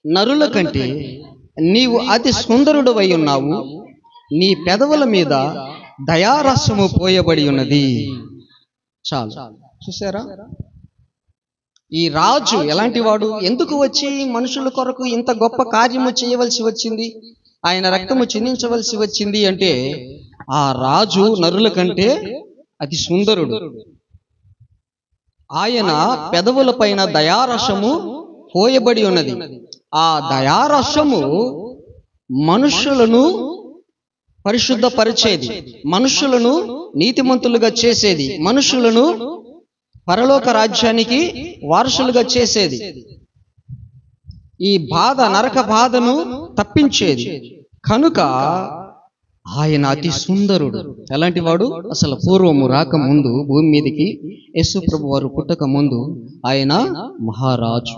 నరుల కంటే నీవు అతి సుందరుడవై ఉన్నావు, నీ పెదవుల మీద దయారసము పోయబడి ఉన్నది. చాలు. చూసారా? ఈ రాజు ఎలాంటి వాడు? ఎందుకు వచ్చి మనుషుల కొరకు ఇంత గొప్ప కార్యము చేయవలసి వచ్చింది, ఆయన రక్తము చిందించవలసి వచ్చింది అంటే ఆ రాజు నరుల కంటే అతి సుందరుడు. ఆయన పెదవుల పైన దయారసము పోయబడి ఉన్నది. ఆ దయారసము మనుషులను పరిశుద్ధపరిచేది, మనుషులను నీతిమంతులుగా చేసేది, మనుషులను పరలోక రాజ్యానికి వారసులుగా చేసేది, ఈ బాధ నరక బాధను తప్పించేది. కనుక ఆయన అతి సుందరుడు. ఎలాంటి వాడు? అసలు పూర్వము రాకముందు, భూమి మీదకి యేసు ప్రభు వారు పుట్టక ముందు ఆయన మహారాజు.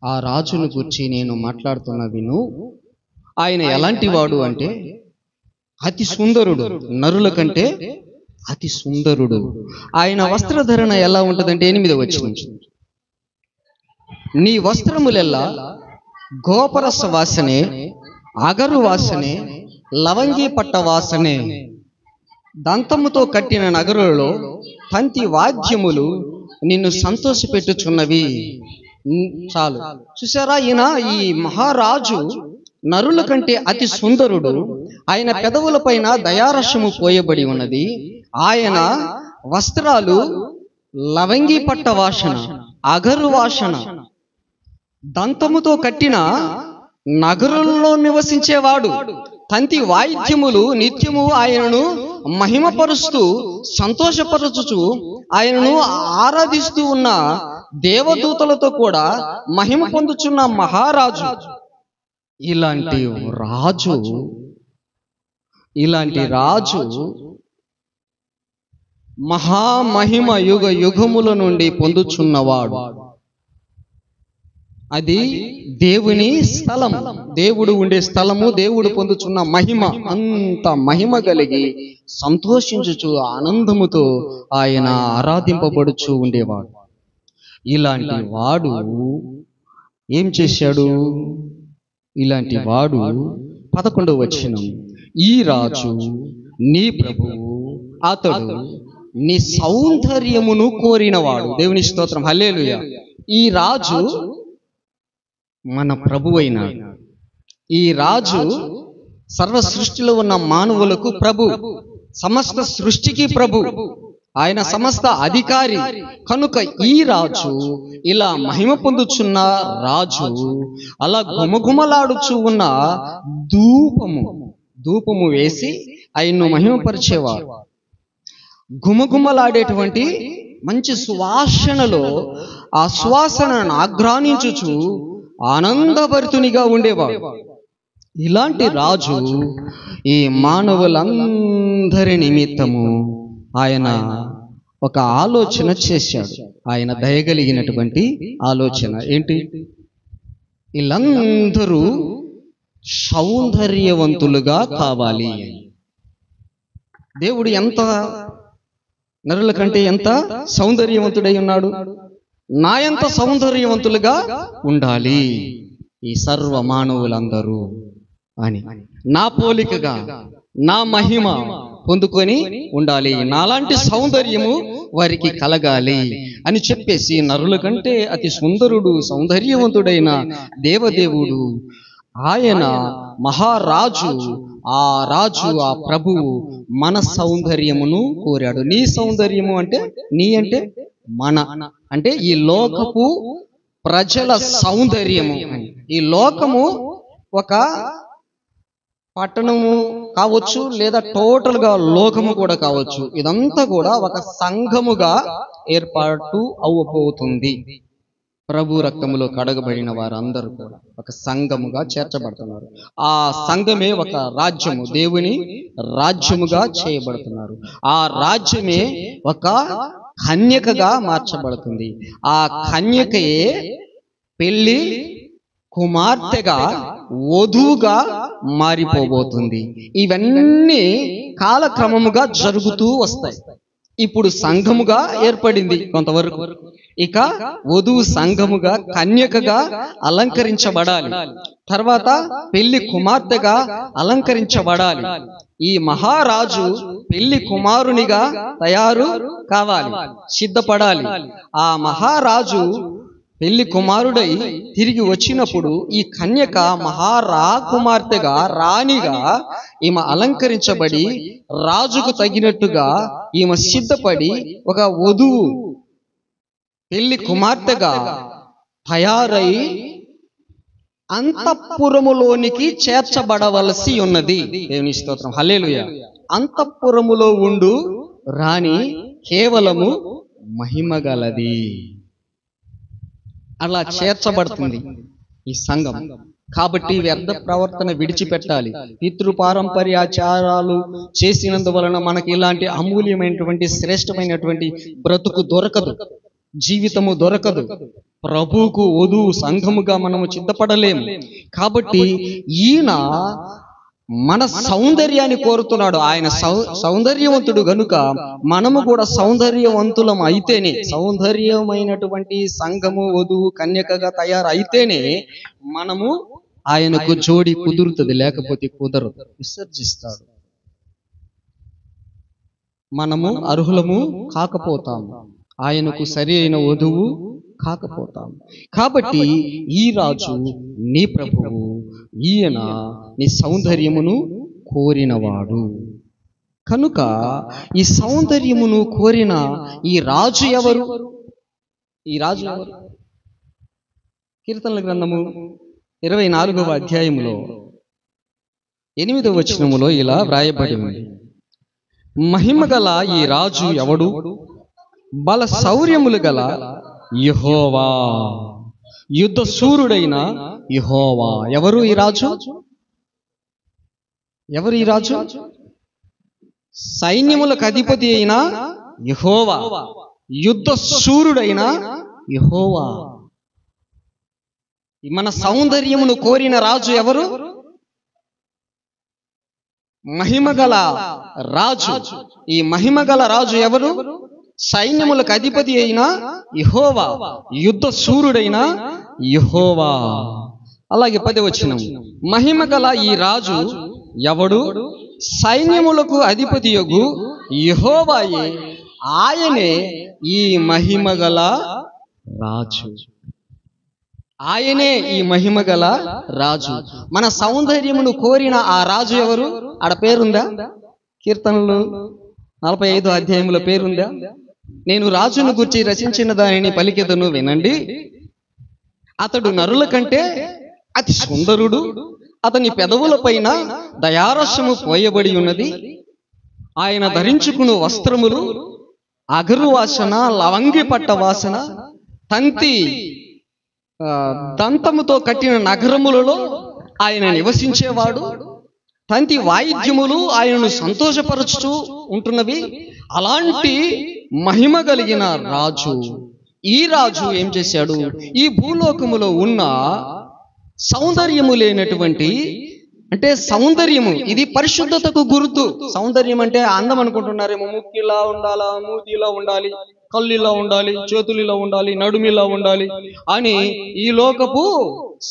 ఆ రాజును గురించి నేను మాట్లాడుతున్న విను. ఆయన ఎలాంటి వాడు అంటే అతి సుందరుడు, నరుల కంటే అతి సుందరుడు. ఆయన వస్త్రధరణ ఎలా ఉంటుందంటే 8వ వచనం, నీ వస్త్రములెల్లా గోపరస వాసనే, అగరు వాసనే, లవంగి పట్ట వాసనే. దంతముతో కట్టిన నగరులలో తంతి వాద్యములు నిన్ను సంతోషపెట్టుచున్నవి. చాలు. చూసారా? ఈయన ఈ మహారాజు నరుల కంటే అతి సుందరుడు. ఆయన పెదవుల పైన దయారసము పోయబడి ఉన్నది. ఆయన వస్త్రాలు లవంగి పట్ట వాసన, అగరు వాసన. దంతముతో కట్టిన నగరుల్లో నివసించేవాడు. తంతి వాయిద్యములు నిత్యము ఆయనను మహిమపరుస్తూ సంతోషపరచుచు ఆయనను ఆరాధిస్తూ ఉన్న దేవదూతలతో కూడా మహిమ పొందుచున్న మహారాజు. ఇలాంటి రాజు మహామహిమ యుగ యుగముల నుండి పొందుచున్నవాడు. అది దేవుని స్థలం, దేవుడు ఉండే స్థలము, దేవుడు పొందుచున్న మహిమ. అంత మహిమ కలిగి సంతోషించుచు ఆనందముతో ఆయన ఆరాధింపబడుచు ఉండేవాడు. ఇలాంటి వాడు ఏం చేశాడు? ఇలాంటి వాడు 11వ వచనం, ఈ రాజు నీ ప్రభువు, అతడు నీ సౌందర్యమును కోరినవాడు. దేవుని స్తోత్రం, హల్లెలూయా. ఈ రాజు మన ప్రభు అయినాడు. ఈ రాజు సర్వ సృష్టిలో ఉన్న మానవులకు ప్రభు, సమస్త సృష్టికి ప్రభు, ఆయన సమస్త అధికారి. కనుక ఈ రాజు ఇలా మహిమ పొందుచున్న రాజు అలా గుమగుమలాడుచు ఉన్న ధూపము వేసి ఆయన్ను మహిమపరిచేవారు. గుమగుమలాడేటువంటి మంచి సువాసనలో ఆ సువాసనను ఆఘ్రానించుచు ఆనందభరితునిగా ఉండేవాడు. ఇలాంటి రాజు ఈ మానవులందరి నిమిత్తము ఆయన ఒక ఆలోచన చేశాడు. ఆయన దయగలిగినటువంటి ఆలోచన ఏంటి? వీళ్ళందరూ సౌందర్యవంతులుగా కావాలి. దేవుడు ఎంత నరుల కంటే ఎంత సౌందర్యవంతుడై ఉన్నాడు. నా ఎంత సౌందర్యవంతులుగా ఉండాలి ఈ సర్వ మానవులందరూ అని, నా పోలికగా నా మహిమ పొందుకొని ఉండాలి, నాలాంటి సౌందర్యము వారికి కలగాలి అని చెప్పేసి నరుల కంటే అతి సుందరుడు, సౌందర్యవంతుడైన దేవదేవుడు, ఆయన మహారాజు, ఆ రాజు, ఆ ప్రభువు మన సౌందర్యమును కోరాడు. నీ సౌందర్యము అంటే, నీ అంటే మన, అంటే ఈ లోకపు ప్రజల సౌందర్యము. ఈ లోకము ఒక పట్టణము కావచ్చు, లేదా టోటల్ గా లోకము కూడా కావచ్చు. ఇదంతా కూడా ఒక సంఘముగా ఏర్పాటు అవ్వబోతుంది. ప్రభు రక్తములో కడగబడిన వారందరూ కూడా ఒక సంఘముగా చేర్చబడుతున్నారు. ఆ సంఘమే ఒక రాజ్యము, దేవుని రాజ్యముగా చేయబడుతున్నారు. ఆ రాజ్యమే ఒక కన్యకగా మార్చబడుతుంది. ఆ కన్యకయే పెళ్లి కుమార్తెగా, వధువుగా మారిపోబోతుంది. ఇవన్నీ కాలక్రమముగా జరుగుతూ వస్తాయి. ఇప్పుడు సంఘముగా ఏర్పడింది కొంతవరకు. ఇక వధువు సంఘముగా కన్యకగా అలంకరించబడాలి. తర్వాత పెళ్లి కుమార్తెగా అలంకరించబడాలి. ఈ మహారాజు పెళ్లి కుమారునిగా తయారు కావాలి, సిద్ధపడాలి. ఆ మహారాజు పెళ్లి కుమారుడై తిరిగి వచ్చినప్పుడు ఈ కన్యక మహారాకుమార్తెగా, రాణిగా ఈమె అలంకరించబడి రాజుకు తగినట్టుగా ఈమె సిద్ధపడి ఒక వధువు పెళ్లి కుమార్తెగా తయారై అంతఃపురములోనికి చేర్చబడవలసి ఉన్నది. దేవుని స్తోత్రం, హల్లెలూయా. అంతఃపురములో ఉండు రాణి కేవలము మహిమగలది. అలా చేర్చబడుతుంది ఈ సంఘం. కాబట్టి వ్యర్థ ప్రవర్తన విడిచిపెట్టాలి. పితృపారంపర్యాచారాలు చేసినందువలన మనకి ఇలాంటి అమూల్యమైనటువంటి శ్రేష్టమైనటువంటి బ్రతుకు దొరకదు, జీవితము దొరకదు. ప్రభువుకు వధువు సంఘముగా మనము సిద్ధపడలేము. కాబట్టి ఈయన మన సౌందర్యాన్ని కోరుతున్నాడు. ఆయన సౌందర్యవంతుడు గనుక మనము కూడా సౌందర్యవంతులం అయితేనే, సౌందర్యమైనటువంటి సంఘము వధువు కన్యకగా తయారైతేనే మనము ఆయనకు జోడి కుదురుతుంది, లేకపోతే కుదరదు, విసర్జిస్తాడు. మనము అర్హులము కాకపోతాము, ఆయనకు సరి అయిన వధువు కాకపోతాం. కాబట్టి ఈ రాజు నీ ప్రభువు, ఈయన నీ సౌందర్యమును కోరినవాడు కనుక ఈ సౌందర్యమును కోరిన ఈ రాజు ఎవరు? ఈ రాజు ఎవరు? కీర్తనల గ్రంథము 24వ అధ్యాయములో 8వ వచనములో ఇలా వ్రాయబడి ఉంది, మహిమగల ఈ రాజు ఎవడు? బల శౌర్యములు గల యెహోవా, యుద్ధ శూరుడైన యెహోవా. ఎవరు ఈ రాజు? ఎవరు ఈ రాజు? సైన్యములకు అధిపతి అయిన యెహోవా, యుద్ధ శూరుడైన యెహోవా. మన సౌందర్యమును కోరిన రాజు ఎవరు? మహిమగల రాజు. ఈ మహిమగల రాజు ఎవరు? సైన్యములకు అధిపతి అయిన యెహోవా, యుద్ధ శూరుడైన యెహోవా. అలాగే 10వ వచనం, మహిమగల ఈ రాజు ఎవడు? సైన్యములకు అధిపతియగు యెహోవాయే, ఆయనే ఈ మహిమగల రాజు. ఆయనే ఈ మహిమగల రాజు. మన సౌందర్యమును కోరిన ఆ రాజు ఎవరు? ఆడ పేరుందా? కీర్తనలు 45వ అధ్యాయంలో పేరుందా? నేను రాజును గురించి రచించిన దానిని పలికెదను వినండి. అతడు నరుల కంటే అతి సుందరుడు, అతని పెదవుల పైన దయారసము పోయబడి ఉన్నది. ఆయన ధరించుకుని వస్త్రములు అగరు వాసన, లవంగి పట్ట వాసన, తంతి దంతముతో కట్టిన నగరములలో ఆయన నివసించేవాడు. తంతి వాయిద్యములు ఆయనను సంతోషపరుచుతూ ఉంటున్నవి. అలాంటి మహిమ కలిగిన రాజు, ఈ రాజు ఏం చేశాడు? ఈ భూలోకములో ఉన్న సౌందర్యము లేనటువంటి, అంటే సౌందర్యము ఇది పరిశుద్ధతకు గుర్తు. సౌందర్యం అంటే అందం అనుకుంటున్నారేమో, ముక్కిలా ఉండాలా, మూతిలా ఉండాలి, కళ్ళులా ఉండాలి, చేతులిలా ఉండాలి, నడుమిలా ఉండాలి అని ఈ లోకపు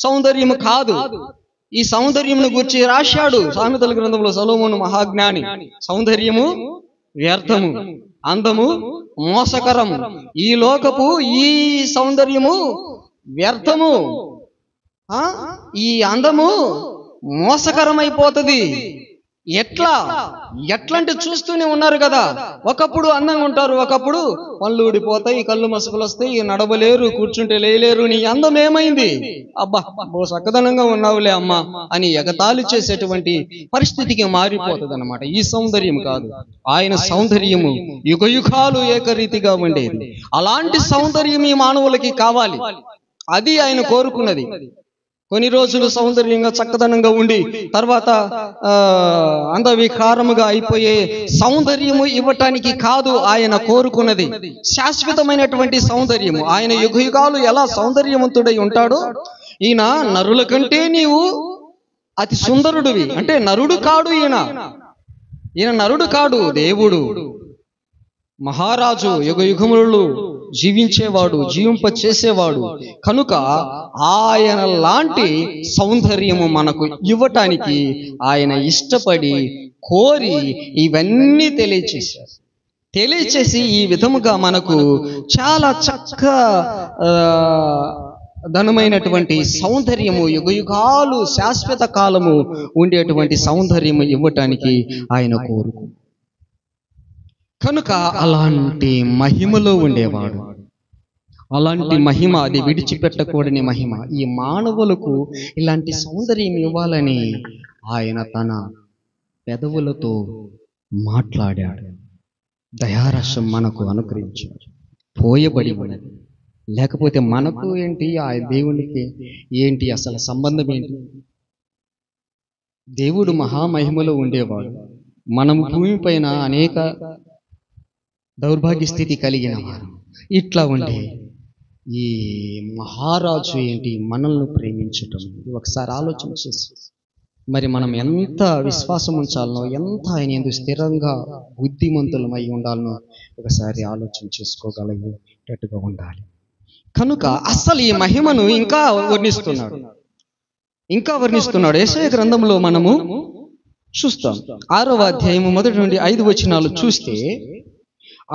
సౌందర్యము కాదు. ఈ సౌందర్యమును గురించి రాశాడు సామెతల గ్రంథంలో సొలొమోను మహాజ్ఞాని. సౌందర్యము వ్యర్థము, అందము మోసకరము. ఈ లోకపు ఈ సౌందర్యము వ్యర్థము, ఈ అందము మోసకరమైపోతుంది. ఎట్లంటే చూస్తూనే ఉన్నారు కదా. ఒకప్పుడు అందంగా ఉంటారు, ఒకప్పుడు పళ్ళు ఊడిపోతాయి, కళ్ళు మసకలు వస్తాయి, నడవలేరు, కూర్చుంటే లేలేరు. నీ అందం ఏమైంది? అబ్బా బో చక్కదనంగా ఉన్నావులే అమ్మా అని ఎగతాళి చేసేటువంటి పరిస్థితికి మారిపోతుంది అన్నమాట. ఈ సౌందర్యం కాదు, ఆయన సౌందర్యము యుగయుగాలు ఏకరీతిగా ఉండేది. అలాంటి సౌందర్యం ఈ మానవులకి కావాలి. అది ఆయన కోరుకున్నది. కొన్ని రోజులు సౌందర్యంగా చక్కదనంగా ఉండి తర్వాత అందవికారముగా అయిపోయే సౌందర్యము ఇవ్వటానికి కాదు ఆయన కోరుకున్నది. శాశ్వతమైనటువంటి సౌందర్యము. ఆయన యుగయుగాలు ఎలా సౌందర్యవంతుడై ఉంటాడో, ఈయన నరుల కంటే నీవు అతి సుందరుడివి. అంటే నరుడు కాడు ఈయన నరుడు కాడు, దేవుడు. మహారాజు యుగయుగములలో జీవించేవాడు, జీవింప చేసేవాడు కనుక ఆయన లాంటి సౌందర్యము మనకు ఇవ్వటానికి ఆయన ఇష్టపడి కోరి ఇవన్నీ తెలియచేసి ఈ విధముగా మనకు చాలా ధనమైనటువంటి సౌందర్యము, యుగయుగాలు శాశ్వత కాలము ఉండేటువంటి సౌందర్యము ఇవ్వటానికి ఆయన కోరుకు కనుక అలాంటి మహిమలో ఉండేవాడు. అలాంటి మహిమ, అది విడిచిపెట్టకూడని మహిమ. ఈ మానవులకు ఇలాంటి సౌందర్యం ఇవ్వాలని ఆయన తన పెదవులతో మాట్లాడాడు. దయారసం మనకు అనుగ్రహించాడు. పోయబడి ఉన్నది. లేకపోతే మనకు ఏంటి, ఆ దేవునికి ఏంటి అసలు సంబంధం ఏంటి? దేవుడు మహామహిమలో ఉండేవాడు. మనము భూమిపైన అనేక దౌర్భాగ్య స్థితి కలిగిన వారు. ఇట్లా ఉండే ఈ మహారాజు ఏంటి మనల్ని ప్రేమించటం. ఒకసారి ఆలోచన చేసి మరి మనం ఎంత విశ్వాసం ఉంచాలనో, ఎంత ఆయన ఎందుకు స్థిరంగా బుద్ధిమంతులమై ఉండాలనో ఒకసారి ఆలోచన చేసుకోగలిగేటట్టుగా ఉండాలి. కనుక అసలు ఈ మహిమను ఇంకా వర్ణిస్తున్నాడు. యెషయా గ్రంథంలో మనము చూస్తాం. 6వ అధ్యాయము 1 నుండి 5 వచనాలు చూస్తే,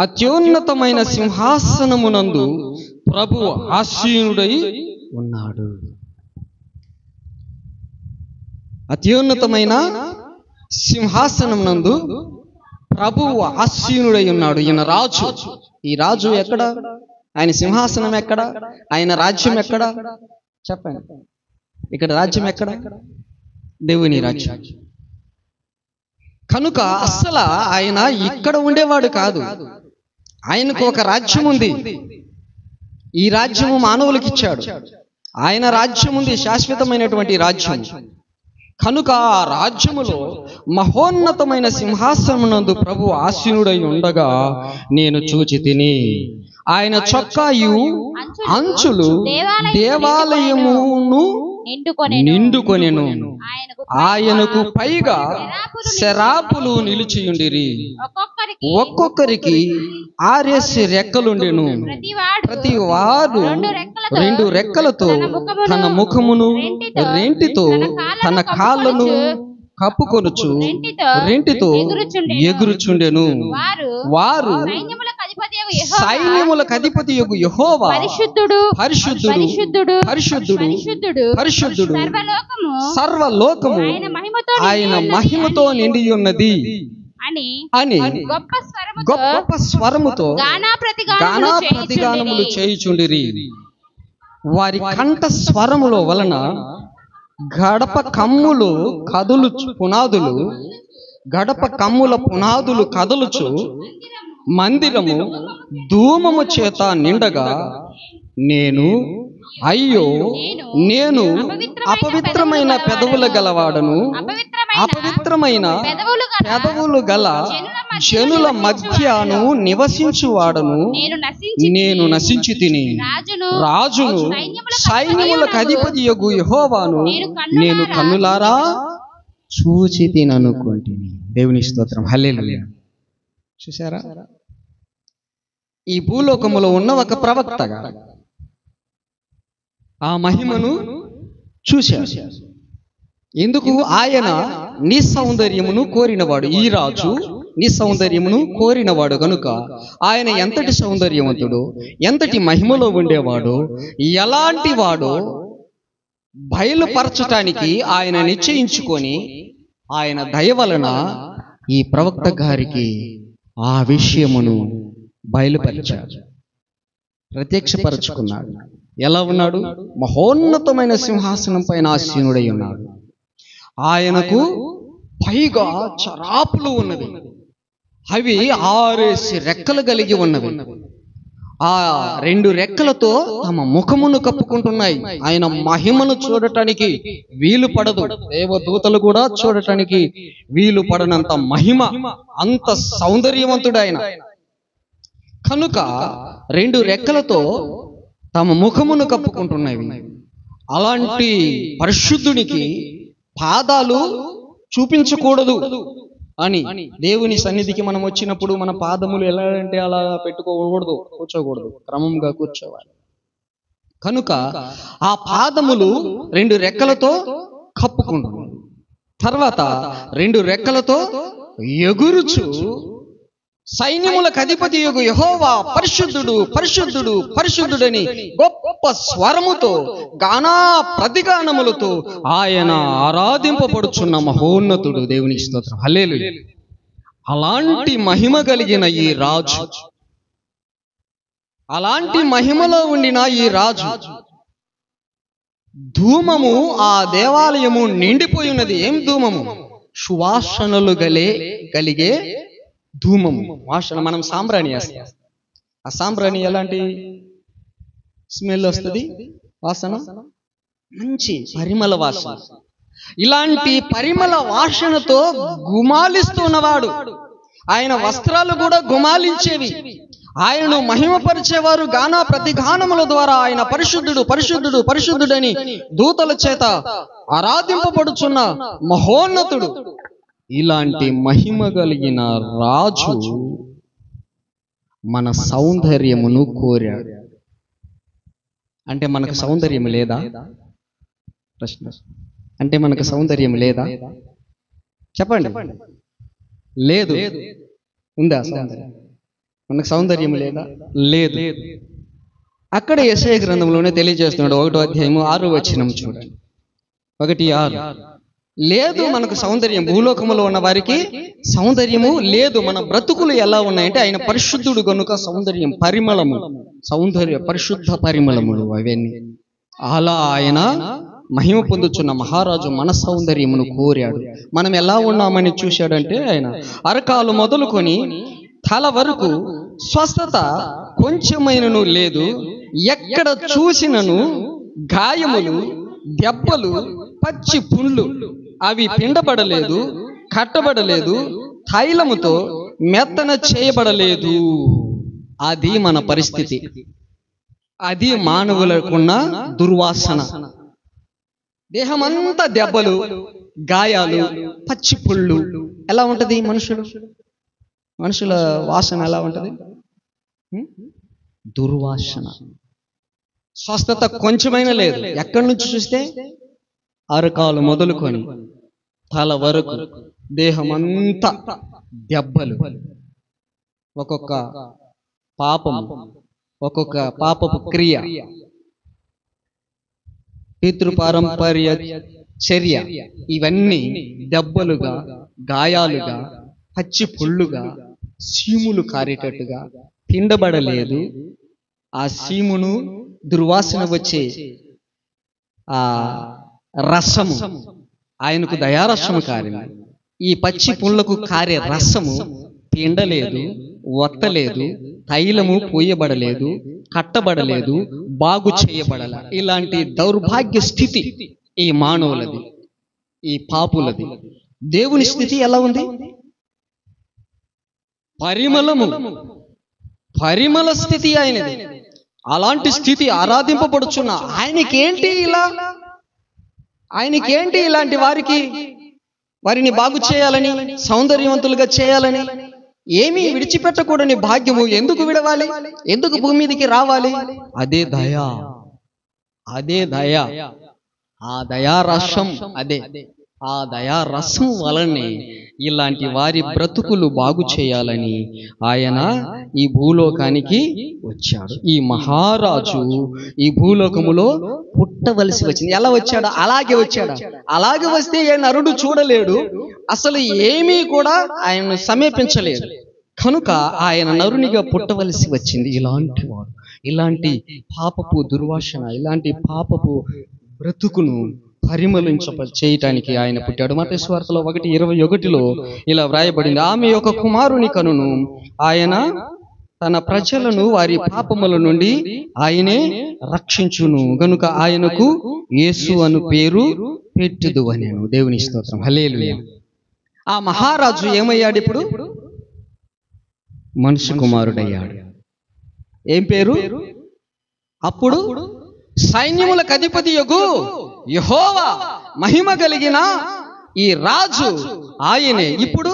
అత్యున్నతమైన సింహాసనమునందు ప్రభువు ఆసీనుడై ఉన్నాడు. అత్యున్నతమైన సింహాసనమునందు ప్రభువు ఆసీనుడై ఉన్నాడు. ఈయన రాజు. ఈ రాజు ఎక్కడ? ఆయన సింహాసనం ఎక్కడ? ఆయన రాజ్యం ఎక్కడ? చెప్పండి. ఇక్కడ రాజ్యం ఎక్కడ? దేవుని రాజ్యం. కనుక అస్సలు ఆయన ఇక్కడ ఉండేవాడు కాదు. ఆయనకు ఒక రాజ్యం ఉంది. ఈ రాజ్యము మానవులకు ఇచ్చాడు. ఆయన రాజ్యం ఉంది, శాశ్వతమైనటువంటి రాజ్యం. కనుక ఆ రాజ్యములో మహోన్నతమైన సింహాసనమునందు ప్రభు ఆసీనుడై ఉండగా నేను చూచి తిని, ఆయన చొక్కాయు అంచులు దేవాలయమును నిండుకొనెను. ఆయనకు పైగా శరాపులు నిలిచియుండిరి. ఒక్కొక్కరికి 6 రెక్కలుండెను. ప్రతి వారు 2 రెక్కలతో తన ముఖమును రెంటితో తన కాళ్ళను కప్పుకొనుచు రెంటితో ఎగురుచుండెను. వారు సైన్యములకు అధిపతియగు యెహోవా పరిశుద్ధుడు, పరిశుద్ధుడు, పరిశుద్ధుడు, పరిశుద్ధుడు, సర్వలోకము ఆయన మహిమతో నిండి ఉన్నది అని గొప్ప స్వరముతో గానా ప్రతిగానములు చేయుచుండిరి. వారి కంఠ స్వరముల వలన గడప కమ్ముల పునాదులు కదలుచు మందిరము ధూమము చేత నిండగా నేను అపవిత్రమైన పెదవుల గలవాడను, అపవిత్రమైన పెదవులు గల జనుల మధ్యను నివసించువాడను, నేను నశించి తిని రాజును సైన్యములకు అధిపతియగు యెహోవాను నేను కన్నులారా చూచి తిననుకుంటుని. దేవుని స్తోత్రం. హల్లెలూయా. చూసారా? ఈ భూలోకములో ఉన్న ఒక ప్రవక్తగా ఆ మహిమను చూశాడు. ఎందుకు? ఆయన నీ సౌందర్యమును కోరినవాడు. ఈ రాజు నీ సౌందర్యమును కోరినవాడు కనుక ఆయన ఎంతటి సౌందర్యవంతుడు, ఎంతటి మహిమలో ఉండేవాడు, ఎలాంటి వాడో బయలుపరచటానికి ఆయన నిశ్చయించుకొని ఆయన దయ వలన ఈ ప్రవక్త గారికి ఆ విషయమును బయలుపరిచాడు, ప్రత్యక్షపరచుకున్నాడు. ఎలా ఉన్నాడు? మహోన్నతమైన సింహాసనం పైన ఆసీనుడై ఉన్నాడు. ఆయనకు పైగా చరాపులు ఉన్నవి. అవి 6 రెక్కలు కలిగి ఉన్నవి. ఆ 2 రెక్కలతో తమ ముఖమును కప్పుకుంటున్నాయి. ఆయన మహిమను చూడటానికి వీలు పడదు. దేవదూతలు కూడా చూడటానికి వీలు పడనంత మహిమ, అంత సౌందర్యవంతుడు ఆయన. కనుక 2 రెక్కలతో తమ ముఖమును కప్పుకుంటున్నవి. అలాంటి పరిశుద్ధునికి పాదాలు చూపించకూడదు. అని దేవుని సన్నిధికి మనం వచ్చినప్పుడు మన పాదములు ఎలా అంటే అలా పెట్టుకోకూడదు, కూర్చోకూడదు, క్రమంగా కూర్చోవాలి. కనుక ఆ పాదములు 2 రెక్కలతో కప్పుకుంటున్నాయి. తర్వాత 2 రెక్కలతో ఎగురుచు సైన్యములకు అధిపతి యొగు యెహోవా పరిశుద్ధుడు పరిశుద్ధుడు పరిశుద్ధుడని గొప్ప స్వరముతో గానా ప్రతిగానములతో ఆయన ఆరాధింపబడుచున్న మహోన్నతుడు. దేవునికి స్తోత్రం, హల్లెలూయా. అలాంటి మహిమ కలిగిన ఈ రాజు, అలాంటి మహిమలో ఉండిన ఈ రాజు, ధూమము ఆ దేవాలయము నిండిపోయి ఉన్నది. ఏం ధూమము? సువాసనలు కలిగే ధూమము, వాసన. మనం సాంబ్రాణి వేస్తాం, ఆ సాంబ్రాణి ఎలాంటి స్మెల్ వస్తుంది? వాసన మంచి పరిమళ వాసన. ఇలాంటి పరిమళ వాసనతో గుమాలిస్తున్నవాడు. ఆయన వస్త్రాలు కూడా గుమాలించేవి. ఆయనను మహిమపరిచేవారు గానా ప్రతిగానముల ద్వారా ఆయన పరిశుద్ధుడు పరిశుద్ధుడు పరిశుద్ధుడని దూతల చేత ఆరాధింపబడుచున్న మహోన్నతుడు. ఇలాంటి మహిమ కలిగిన రాజు మన సౌందర్యమును కోరాడు. అంటే మనకు సౌందర్యం లేదా? ప్రశ్న. అంటే మనకు సౌందర్యం లేదా? చెప్పండి. లేదు. ఉందా సౌందర్యం? మనకు సౌందర్యం లేదా? లేదు. అక్కడ యెషయా గ్రంథంలోనే తెలియజేస్తున్నాడు. 1వ అధ్యాయము 6వ వచనం చూడండి. 1:6. లేదు మనకు సౌందర్యం. భూలోకములో ఉన్న వారికి సౌందర్యము లేదు. మన బ్రతుకులు ఎలా ఉన్నాయంటే ఆయన పరిశుద్ధుడు కనుక సౌందర్యం, పరిమళము, సౌందర్య పరిశుద్ధ పరిమళములు అవన్నీ. అలా ఆయన మహిమ పొందుచున్న మహారాజు మన సౌందర్యమును కోరాడు. మనం ఎలా ఉన్నామని చూశాడంటే ఆయన అరకాలు మొదలుకొని తల వరకు స్వస్థత కొంచెమైనను లేదు. ఎక్కడ చూసినను గాయములు, దెబ్బలు, పచ్చి పుండ్లు. అవి పిండబడలేదు, కట్టబడలేదు, తైలముతో మెత్తన చేయబడలేదు. అది మన పరిస్థితి. అది మానవులకున్న దుర్వాసన. దేహమంతా దెబ్బలు, గాయాలు, పచ్చి పుళ్ళు. ఎలా ఉంటది మనుషుల వాసన ఎలా ఉంటది? దుర్వాసన. స్వస్థత కొంచెమైనా లేదు. ఎక్కడి నుంచి చూస్తే అరకాలు మొదలుకొని తల వరకు దేహమంతా దెబ్బలు. ఒక్కొక్క పాపము, ఒక్కొక్క పాపపు క్రియ, పితృపారంపర్య చర్య, ఇవన్నీ దెబ్బలుగా, గాయాలుగా, పచ్చి పుళ్ళుగా, సీములు కారేటట్టుగా పిండబడలేదు. ఆ సీమును దుర్వాసన వచ్చే ఆ రసము ఆయనకు దయారసము కారింది. ఈ పచ్చి పుళ్ళకు కారే రసము పిండలేదు, వత్తలేదు, తైలము పోయబడలేదు, కట్టబడలేదు, బాగు చేయబడల. ఇలాంటి దౌర్భాగ్య స్థితి ఈ మానవులది, ఈ పాపులది. దేవుని స్థితి ఎలా ఉంది? పరిమళ స్థితి ఆయనది. అలాంటి స్థితి ఆరాధింపబడుచున్న ఆయనకేంటి ఇలాంటి వారిని బాగు చేయాలని, సౌందర్యవంతులుగా చేయాలని, ఏమీ విడిచిపెట్టకూడని భాగ్యము ఎందుకు విడవాలి? ఎందుకు భూమి మీదకి రావాలి? అదే దయ. ఆ దయారసం, ఆ దయారసం వలనే ఇలాంటి వారి బ్రతుకులు బాగు చేయాలని ఆయన ఈ భూలోకానికి వచ్చాడు. ఈ మహారాజు ఈ భూలోకములో పుట్టవలసి వచ్చింది. ఎలా వచ్చాడు? అలాగే వచ్చాడు. అలాగే వస్తే ఏ నరుడు చూడలేడు, అసలు ఏమీ కూడా ఆయన్ను సమీపించలేడు. కనుక ఆయన నరునిగా పుట్టవలసి వచ్చింది. ఇలాంటి వాడు, ఇలాంటి పాపపు దుర్వాసన, ఇలాంటి పాపపు బ్రతుకును చేయటానికి ఆయన పుట్టాడు. మత్తయి సువార్తలో 1:21 ఇలా వ్రాయబడింది. ఆమె యొక్క కుమారుని కనును, ఆయన తన ప్రజలను వారి పాపముల నుండి ఆయనే రక్షించును గనుక ఆయనకు యేసు అను పేరు పెట్టుదు అనెను. దేవుని స్తోత్రం, హల్లెలూయా. ఆ మహారాజు ఏమయ్యాడు? ఇప్పుడు మనుష్య కుమారుడయ్యాడు. ఏం పేరు? అప్పుడు సైన్యములకు అధిపతి యొగు యెహోవా, మహిమ కలిగిన ఈ రాజు ఆయనే. ఇప్పుడు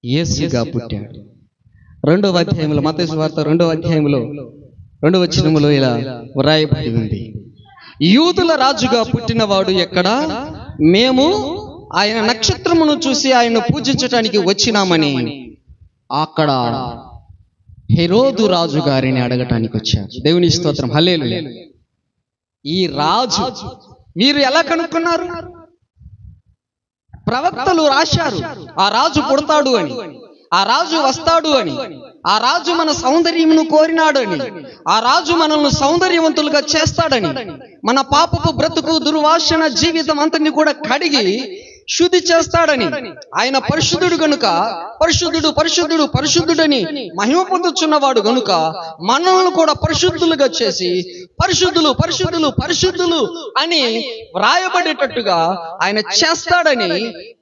యేసుగా పుట్టాడు. 2వ అధ్యాయంలో, మత్తయి సువార్త 2వ అధ్యాయంలో 2వ వచనములో ఇలా వ్రాయబడి ఉంది, యూదుల రాజుగా పుట్టినవాడు ఎక్కడా? మేము ఆయన నక్షత్రమును చూసి ఆయన పూజించటానికి వచ్చినామని అక్కడ హెరోదు రాజు గారిని అడగటానికి వచ్చారు. దేవుని స్తోత్రం, హల్లెలూయా. ఈ రాజు మీరు ఎలా కనుక్కున్నారు? ప్రవక్తలు రాశారు ఆ రాజు పుడతాడు అని, ఆ రాజు వస్తాడు అని, ఆ రాజు మన సౌందర్యమును కోరినాడు అని, ఆ రాజు మనల్ని సౌందర్యవంతులుగా చేస్తాడని, మన పాపపు బ్రతుకు దుర్వాసన జీవితం అంతని కూడా కడిగి శుద్ధి చేస్తాడని, ఆయన పరిశుద్ధుడు గనుక పరిశుద్ధుడు పరిశుద్ధుడు పరిశుద్ధుడని మహిమ పొందుచున్నవాడు గనుక మనల్ని కూడా పరిశుద్ధులుగా చేసి పరిశుద్ధులు పరిశుద్ధులు పరిశుద్ధులు అని వ్రాయబడేటట్టుగా ఆయన చేస్తాడని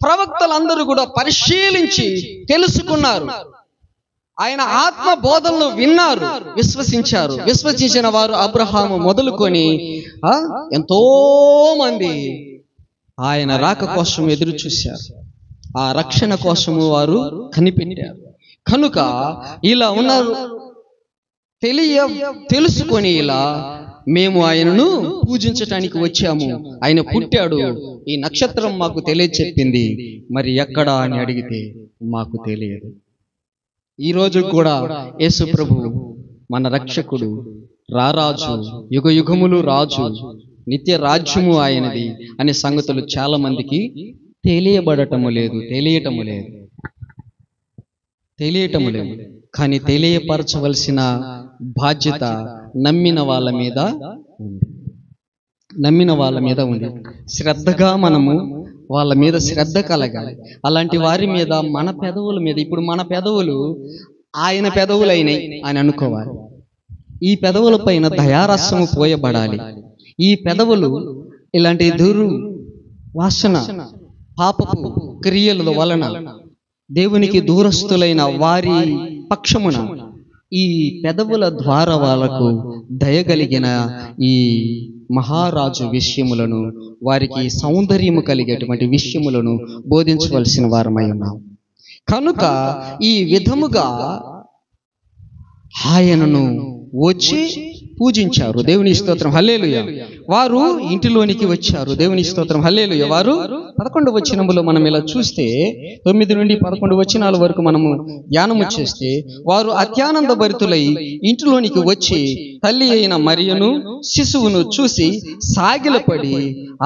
ప్రవక్తలందరూ కూడా పరిశీలించి తెలుసుకున్నారు. ఆయన ఆత్మ బోధనలు విన్నారు, విశ్వసించారు. విశ్వసించిన వారు అబ్రహాము మొదలుకొని ఎంతో మంది ఆయన రాక కోసం ఎదురు చూశారు. ఆ రక్షణ కోసము వారు కనిపెట్టారు. కనుక ఇలా ఉన్నారు, తెలుసుకొని ఇలా మేము ఆయనను పూజించటానికి వచ్చాము, ఆయన పుట్టాడు, ఈ నక్షత్రం మాకు తెలియచెప్పింది, మరి ఎక్కడా అని అడిగితే మాకు తెలియదు. ఈరోజు కూడా యేసు ప్రభువు మన రక్షకుడు, రారాజు, యుగ యుగములు రాజు, నిత్య రాజ్యము ఆయనది అనే సంగతులు చాలా మందికి తెలియటము లేదు. కానీ తెలియపరచవలసిన బాధ్యత నమ్మిన వాళ్ళ మీద ఉంది. శ్రద్ధగా మనము వాళ్ళ మీద శ్రద్ధ కలగాలి. అలాంటి వారి మీద, మన పెదవుల మీద, ఇప్పుడు మన పెదవులు ఆయన పెదవులైనవి అని అనుకోవాలి. ఈ పెదవుల పైన దయారసము పోయబడాలి. ఈ పెదవులు ఇలాంటి వాసన పాపపు క్రియల వలన దేవునికి దూరస్తులైన వారి పక్షమున ఈ పెదవుల ద్వారా వాళ్ళకు దయగలిగిన ఈ మహారాజు విషయములను, వారికి సౌందర్యము కలిగేటువంటి విషయములను బోధించవలసిన వారమై ఉన్నాం. కనుక ఈ విధముగా ఆయనను వచ్చి పూజించారు. దేవుని స్తోత్రం, హల్లెలూయా. వారు ఇంటిలోనికి వచ్చారు. దేవుని స్తోత్రం, హల్లెలూయా. వారు 11వ వచనములో మనం ఇలా చూస్తే 9 నుండి 11 వచనాల వరకు మనము ధ్యానము చేస్తే, వారు అత్యానంద భరితులై ఇంటిలోనికి వచ్చి తల్లి అయిన మరియను శిశువును చూసి సాగిలపడి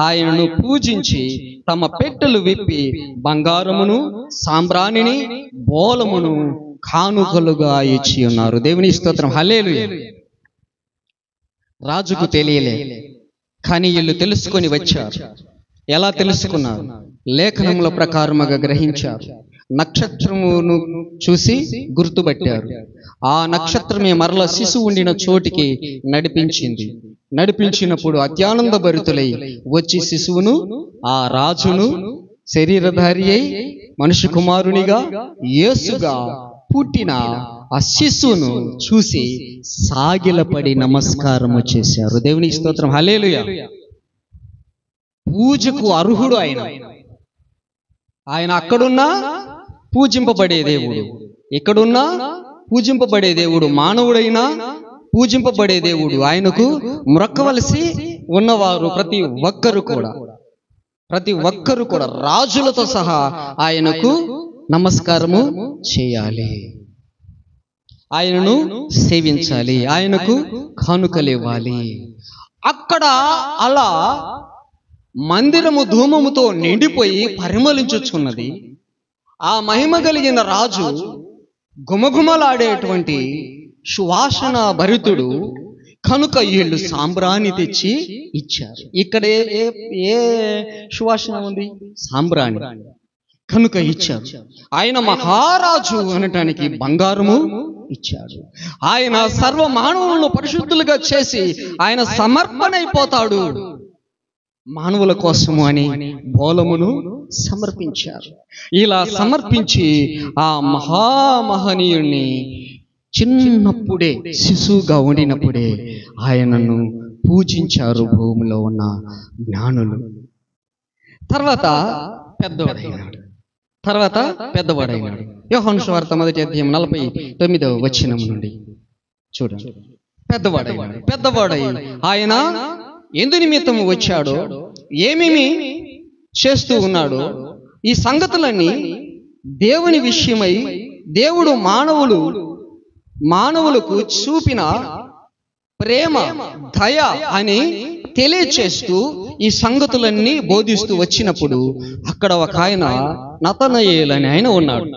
ఆయనను పూజించి తమ పెట్టెలు విప్పి బంగారమును సాంబ్రాణిని బోలమును కానుకలుగా ఇచ్చి ఉన్నారు. దేవుని స్తోత్రం, హల్లెలూయా. రాజుకు తెలియలే, కానీ వీళ్ళు తెలుసుకొని వచ్చారు. ఎలా తెలుసుకున్నారు? లేఖనముల ప్రకారముగా గ్రహించారు. నక్షత్రమును చూసి గుర్తుపట్టారు. ఆ నక్షత్రమే మరల శిశువు ఉండిన చోటికి నడిపించినప్పుడు అత్యానంద భరితులై వచ్చి శిశువును, ఆ రాజును, శరీరధారి అయి మనుష్య కుమారునిగా యేసుగా పుట్టిన ఆ శిశువును చూసి సాగిలపడి నమస్కారము చేశారు. దేవుని స్తోత్రం, హల్లెలూయా. పూజకు అర్హుడు ఆయన అక్కడున్నా పూజింపబడే దేవుడు, ఇక్కడున్నా పూజింపబడే దేవుడు, మానవుడైనా పూజింపబడే దేవుడు. ఆయనకు మ్రొక్కవలసి ఉన్నవారు ప్రతి ఒక్కరు కూడా రాజులతో సహా ఆయనకు నమస్కారము చేయాలి, ఆయనను సేవించాలి, ఆయనకు కానుకలివ్వాలి. అక్కడ అలా మందిరము ధూమముతో నిండిపోయి పరిమళించుచున్నది. ఆ మహిమ కలిగిన రాజు గుమగుమలాడేటువంటి సువాసన భరితుడు కనుక వీళ్ళు సాంబ్రాణి తెచ్చి ఇచ్చారు. ఇక్కడ ఏ సువాసన ఉంది? సాంబ్రాణి కనుక ఇచ్చారు. ఆయన మహారాజు అనటానికి బంగారము ఇచ్చాడు. ఆయన సర్వ మానవులను పరిశుద్ధులుగా చేసి ఆయన సమర్పణైపోతాడు మానవుల కోసము అని బోలమును సమర్పించారు. ఇలా సమర్పించి ఆ మహామహనీయుణ్ణి చిన్నప్పుడే, శిశువుగా ఉండినప్పుడే ఆయనను పూజించారు భూమిలో ఉన్న జ్ఞానులు. తర్వాత పెద్దవాడైనాడు. తర్వాత పెద్దవాడైనాడు. యోహాను సువార్త 1:49 నుండి చూడండి. పెద్దవాడై ఆయన ఎందు నిమిత్తము వచ్చాడో, ఏమేమి చేస్తూ ఉన్నాడో, ఈ సంగతులన్నీ దేవుని విషయమై దేవుడు మానవులకు చూపిన ప్రేమ, దయ అని తెలియచేస్తూ ఈ సంగతులన్నీ బోధిస్తూ వచ్చినప్పుడు అక్కడ ఒక ఆయన నతనయేలని ఆయన ఉన్నాడు.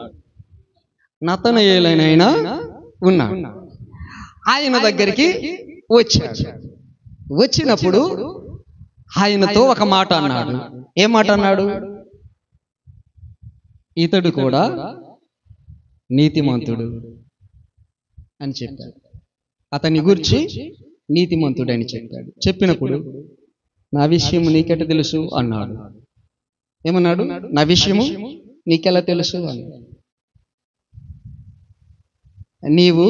ఆయన దగ్గరికి వచ్చినప్పుడు ఆయనతో ఒక మాట అన్నాడు. ఏం మాట అన్నాడు? ఇతడు కూడా నీతిమంతుడు అని చెప్పాడు. అతని గురించి నీతిమంతుడు అని చెప్పాడు. చెప్పినప్పుడు నా విషయము నీకెట తెలుసు అన్నాడు. ఏమన్నాడు? నా విషయము నీకెలా తెలుసు అన్నాడు. నీవు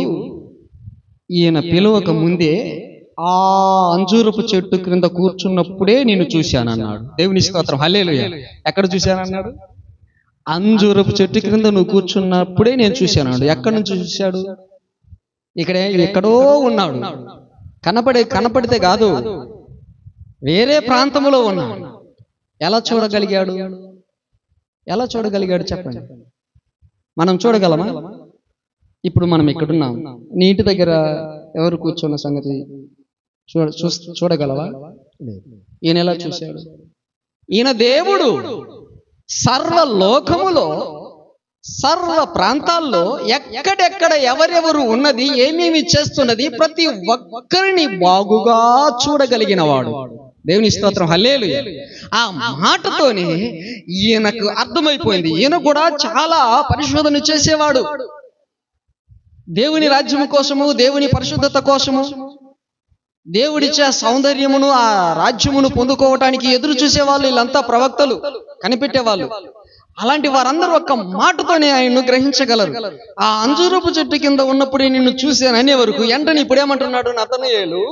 ఈయన పిలువక ముందే ఆ అంజూరపు చెట్టు క్రింద కూర్చున్నప్పుడే నేను చూశానన్నాడు. దేవుని స్తోత్రం, హల్లెలూయా. ఎక్కడ చూశానన్నాడు? అంజూరపు చెట్టు క్రింద నువ్వు కూర్చున్నప్పుడే నేను చూశాను. ఎక్కడి నుంచి చూశాడు? ఎక్కడో ఉన్నాడు. కనపడితే కాదు, వేరే ప్రాంతంలో ఉన్నాడు. ఎలా చూడగలిగాడు చెప్పండి. మనం చూడగలమా? ఇప్పుడు మనం ఇక్కడున్నాం. నీ ఇంటి దగ్గర ఎవరు కూర్చున్న సంగతి చూడగలవా? ఈయన ఎలా చూశాడు? ఈయన దేవుడు. సర్వలోకములో, సర్వ ప్రాంతాల్లో ఎక్కడెక్కడ ఎవరెవరు ఉన్నది, ఏమేమి చేస్తున్నది, ప్రతి ఒక్కరిని బాగుగా చూడగలిగిన వాడు. దేవుని స్తోత్రం, హల్లెలూయా. ఆ మాటతోనే ఈయనకు అర్థమైపోయింది. ఈయన కూడా చాలా పరిశోధన చేసేవాడు. దేవుని రాజ్యము కోసము, దేవుని పరిశుద్ధత కోసము, దేవుడిచ్చే సౌందర్యమును, ఆ రాజ్యమును పొందుకోవటానికి ఎదురు చూసేవాళ్ళు. వీళ్ళంతా ప్రవక్తలు, కనిపెట్టేవాళ్ళు. అలాంటి వారందరూ ఒక్క మాటతోనే ఆయన్ను గ్రహించగలరు. ఆ అంజూరపు చెట్టు కింద ఉన్నప్పుడే నిన్ను చూశాను అనే వరకు వెంటనే ఇప్పుడేమంటున్నాడు నతనయేలు?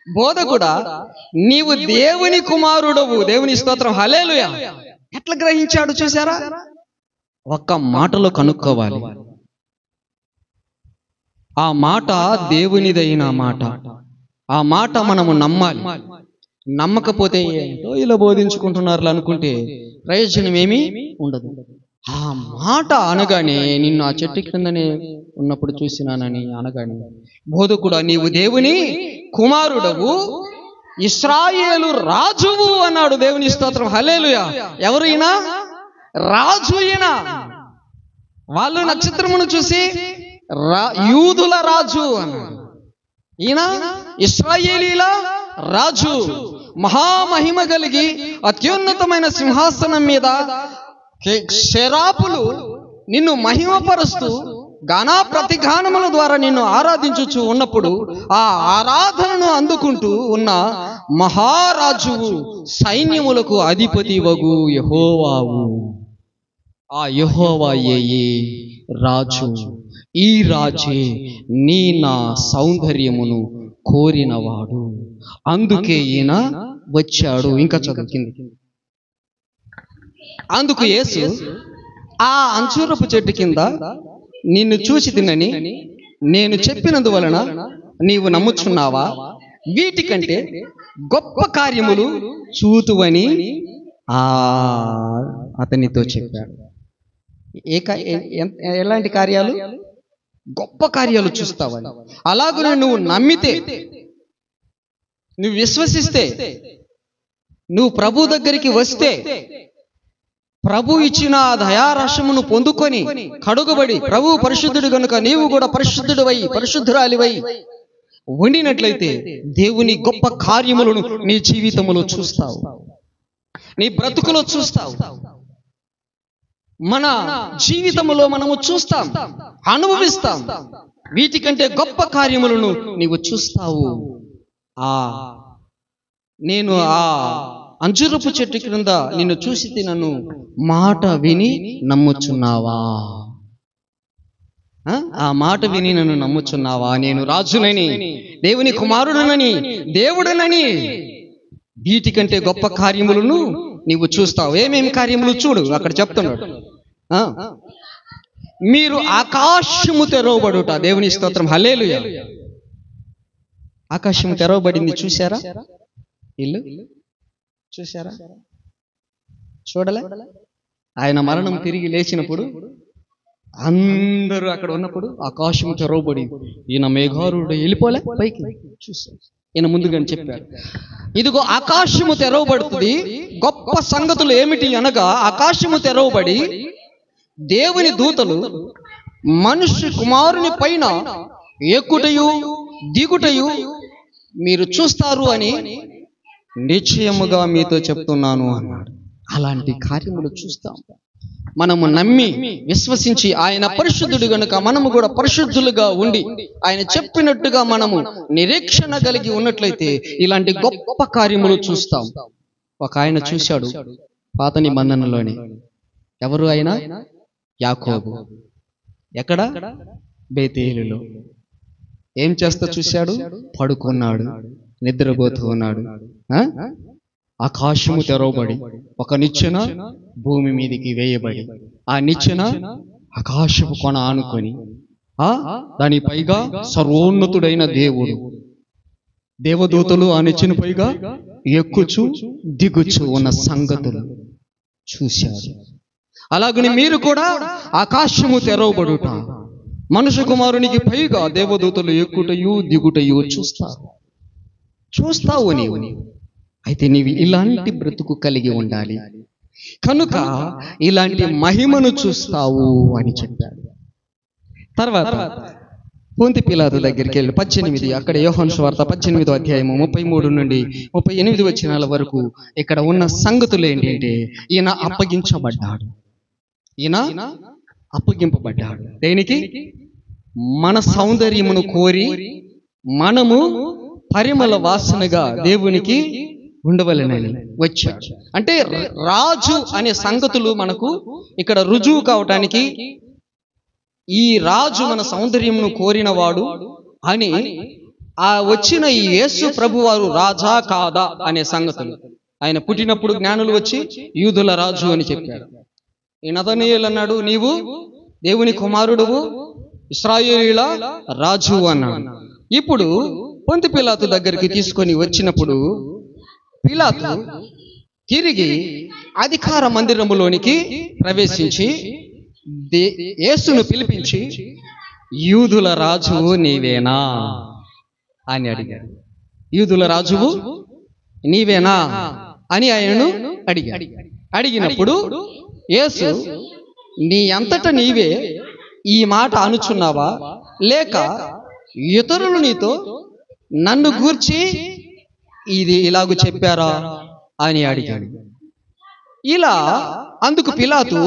బోధకుడా, నీవు దేవుని కుమారుడవు. దేవుని స్తోత్రం, హల్లెలూయా. ఎట్లా గ్రహించాడు చూసారా? ఒక్క మాటలో కనుక్కోవాలి. ఆ మాట దేవునిదైన మాట. ఆ మాట మనము నమ్మాలి. నమ్మకపోతే ఏంటో ఇలా బోధించుకుంటున్నారు అనుకుంటే ప్రయోజనం ఏమీ ఉండదు. ఆ మాట అనగానే, నిన్ను ఆ చెట్టు క్రిందనే ఉన్నప్పుడు చూసినానని అనగానే, బోధకుడా నీవు దేవుని కుమారుడవు, ఇశ్రాయేలు రాజువు అన్నాడు. దేవుని స్తోత్రం, హల్లెలూయా. ఎవరు ఈయన? రాజు ఈయన. వాళ్ళు నక్షత్రమును చూసి యూదుల రాజు అన్నాడు. ఈయన ఇశ్రాయేలీల రాజు. మహామహిమ కలిగి అత్యున్నతమైన సింహాసనం మీద శరాపులు నిన్ను మహిమపరుస్తూ గానా ప్రతిగానముల ద్వారా నిన్ను ఆరాధించుచు ఉన్నప్పుడు ఆ ఆరాధనను అందుకుంటూ ఉన్న మహారాజువు, సైన్యములకు అధిపతి వగు యెహోవావు. ఆ యెహోవాయే రాజు. ఈ రాజే నీ నా సౌందర్యమును కోరినవాడు. అందుకే ఈయన వచ్చాడు. ఇంకా చదువుకింది. అందుకు యేసు, ఆ అంజూరపు చెట్టు కింద నిన్ను చూసి తినని నేను చెప్పినందువలన నీవు నమ్ముచున్నావా? వీటికంటే గొప్ప కార్యములు చూతువని అతనితో చెప్పాడు. ఎలాంటి కార్యాలు? గొప్ప కార్యాలు చూస్తావని. అలాగనే నువ్వు నమ్మితే, నువ్వు విశ్వసిస్తే, నువ్వు ప్రభు దగ్గరికి వస్తే, ప్రభు ఇచ్చిన దయారసమును పొందుకొని కడుగబడి, ప్రభు పరిశుద్ధుడు గనుక నీవు కూడా పరిశుద్ధుడివై, పరిశుద్ధురాలివై ఉండినట్లయితే దేవుని గొప్ప కార్యములను నీ జీవితంలో చూస్తావు, నీ బ్రతుకులో చూస్తావు. మన జీవితంలో మనము చూస్తాం, అనుభవిస్తాం. వీటికంటే గొప్ప కార్యములను నీవు చూస్తావు. నేను ఆ అంజూరపు చెట్టు క్రింద నిన్ను చూసి తినను మాట విని నమ్ముచున్నావా? ఆ మాట విని నన్ను నమ్ముచున్నావా? నేను రాజునని, దేవుని కుమారుడునని, దేవుడునని. వీటికంటే గొప్ప కార్యములను నీవు చూస్తావు. ఏమేమి కార్యములు చూడు, అక్కడ చెప్తున్నాడు. మీరు ఆకాశము తెరవబడుట. దేవుని స్తోత్రం, హల్లెలూయా. ఆకాశము తెరవబడింది, చూశారా? ఇల్లు చూశారా? చూడలే? ఆయన మరణం తిరిగి లేచినప్పుడు అందరూ అక్కడ ఉన్నప్పుడు ఆకాశం తెరవబడి ఈయన మేఘారుడు వెళ్ళిపోలే పైకి. చూశారు, ఈయన ముందుగానే చెప్పాడు, ఇదిగో ఆకాశము తెరవబడుతుంది. గొప్ప సంగతులు ఏమిటి అనగా, ఆకాశము తెరవబడి దేవుని దూతలు మనుష్య కుమారుని పైన ఎక్కుటయు దిగుటయు మీరు చూస్తారు అని నిశ్చయముగా మీతో చెప్తున్నాను అన్నాడు. అలాంటి కార్యములు చూస్తాం. మనము నమ్మి విశ్వసించి ఆయన పరిశుద్ధుడు గనుక మనము కూడా పరిశుద్ధులుగా ఉండి ఆయన చెప్పినట్టుగా మనము నిరీక్షణ కలిగి ఉన్నట్లయితే ఇలాంటి గొప్ప కార్యములు చూస్తాం. ఒక ఆయన చూశాడు పాత నిబంధనలోని. ఎవరు ఆయన? యాకోబు. ఎక్కడ? బేతేలులో. ఏం చేస్తా చూశాడు? పడుకున్నాడు, నిద్రపోతూ ఉన్నాడు. ఆకాశము తెరవబడి ఒక నిచ్చెన భూమి మీదికి వేయబడి, ఆ నిచ్చెన ఆకాశపు కొన ఆనుకొని దాని పైగా సర్వోన్నతుడైన దేవుడు, దేవదూతలు ఆ నిచ్చెన పైగా ఎక్కుచు దిగుచు ఉన్న సంగతులు చూశారు. అలాగని మీరు కూడా ఆకాశము తెరవబడుట, మనుష్య కుమారునికి పైగా దేవదూతలు ఎక్కుటయు దిగుటయు చూస్తావు నీవు. అయితే నీవు ఇలాంటి బ్రతుకు కలిగి ఉండాలి కనుక ఇలాంటి మహిమను చూస్తావు అని చెప్పాడు. తర్వాత పొంతి పిలాతు దగ్గరికి వెళ్ళి 18, అక్కడ యోహాను సువార్త 18వ అధ్యాయము 33 నుండి 38 వచనాల వరకు ఇక్కడ ఉన్న సంగతులు ఏంటంటే, ఈయన అప్పగింపబడ్డాడు. దేనికి? మన సౌందర్యమును కోరి మనము పరిమళ వాసనగా దేవునికి ఉండవలెనని వచ్చాడు. అంటే రాజు అనే సంగతులు మనకు ఇక్కడ రుజువు కావటానికి, ఈ రాజు మన సౌందర్యమును కోరినవాడు అని ఆ వచ్చిన ఈ యేసు ప్రభు వారు రాజా కాదా అనే సంగతులు. ఆయన పుట్టినప్పుడు జ్ఞానులు వచ్చి యూదుల రాజు అని చెప్పారు. ఈ నతనీయులు అన్నాడు, నీవు దేవుని కుమారుడువు, ఇశ్రాయేలీయుల రాజు అన్నాడు. ఇప్పుడు పొంతి పిలాతు దగ్గరికి తీసుకొని వచ్చినప్పుడు పిలాతు తిరిగి అధికార మందిరములోనికి ప్రవేశించి యేసును పిలిపించి, యూదుల రాజువు నీవేనా అని అడిగాడు. యూదుల రాజువు నీవేనా అని ఆయనను అడిగినప్పుడు యేసు, నీ అంతట నీవే ఈ మాట అనుచున్నావా, లేక ఇతరులు నీతో నన్ను గూర్చి ఇది ఇలాగూ చెప్పారా అని అడిగాడు. ఇలా అందుకు పిలాతు,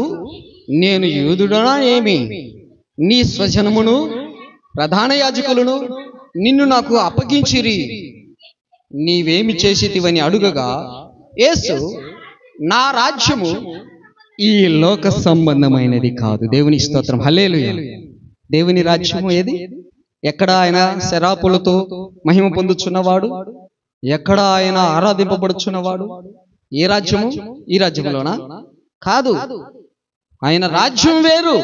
నేను యూదుడనా ఏమి? నీ స్వజనమును ప్రధాన యాజకులను నిన్ను నాకు అప్పగించిరి, నీవేమి చేసితివని అడుగగా యేసు, నా రాజ్యము ఈ లోక సంబంధమైనది కాదు. దేవుని స్తోత్రం, హల్లెలూయా. దేవుని రాజ్యము ఏది? ఎక్కడ ఆయన శరాపులతో మహిమ పొందుచున్నవాడు, ఎక్కడ ఆయన ఆరాధింపబడుచున్నవాడు? ఏ రాజ్యము? ఈ రాజ్యములోనా? కాదు. ఆయన రాజ్యం వేరు.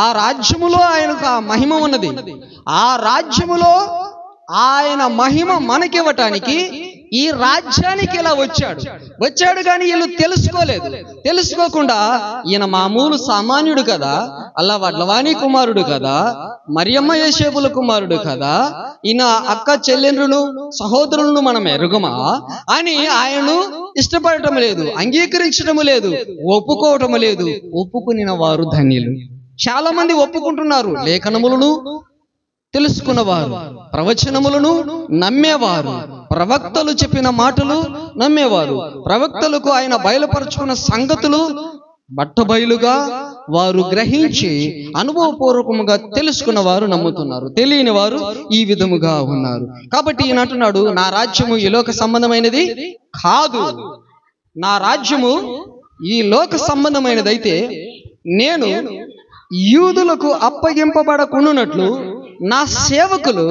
ఆ రాజ్యములో ఆయనకు ఆ మహిమ ఉన్నది. ఆ రాజ్యములో ఆయన మహిమ మనకివ్వటానికి ఈ రాజ్యానికి ఇలా వచ్చాడు కానీ వీళ్ళు తెలుసుకోలేదు. తెలుసుకోకుండా ఈయన మామూలు సామాన్యుడు కదా, అల్లా వడ్లవాణి కుమారుడు కదా, మరియమ్మ యోసేపుల కుమారుడు కదా, ఈయన అక్క చెల్లెండ్రులు సహోదరులను మనం ఎరుగమా అని ఆయనను ఇష్టపడటం లేదు, అంగీకరించడం లేదు, ఒప్పుకోవటం లేదు. ఒప్పుకునిన వారు ధన్యులు. చాలా మంది ఒప్పుకుంటున్నారు, లేఖనములను తెలుసుకున్నవారు, ప్రవచనములను నమ్మేవారు, ప్రవక్తలు చెప్పిన మాటలు నమ్మేవారు, ప్రవక్తలకు ఆయన బయలుపరుచుకున్న సంగతులు బట్టబయలుగా వారు గ్రహించి అనుభవపూర్వకముగా తెలుసుకున్న వారు నమ్ముతున్నారు. తెలియని వారు ఈ విధముగా ఉన్నారు. కాబట్టి ఈయన అంటున్నాడు, నా రాజ్యము ఈ లోక సంబంధమైనది కాదు. నా రాజ్యము ఈ లోక సంబంధమైనదైతే నేను యూదులకు అప్పగింపబడకుండానట్లు నా సేవకులు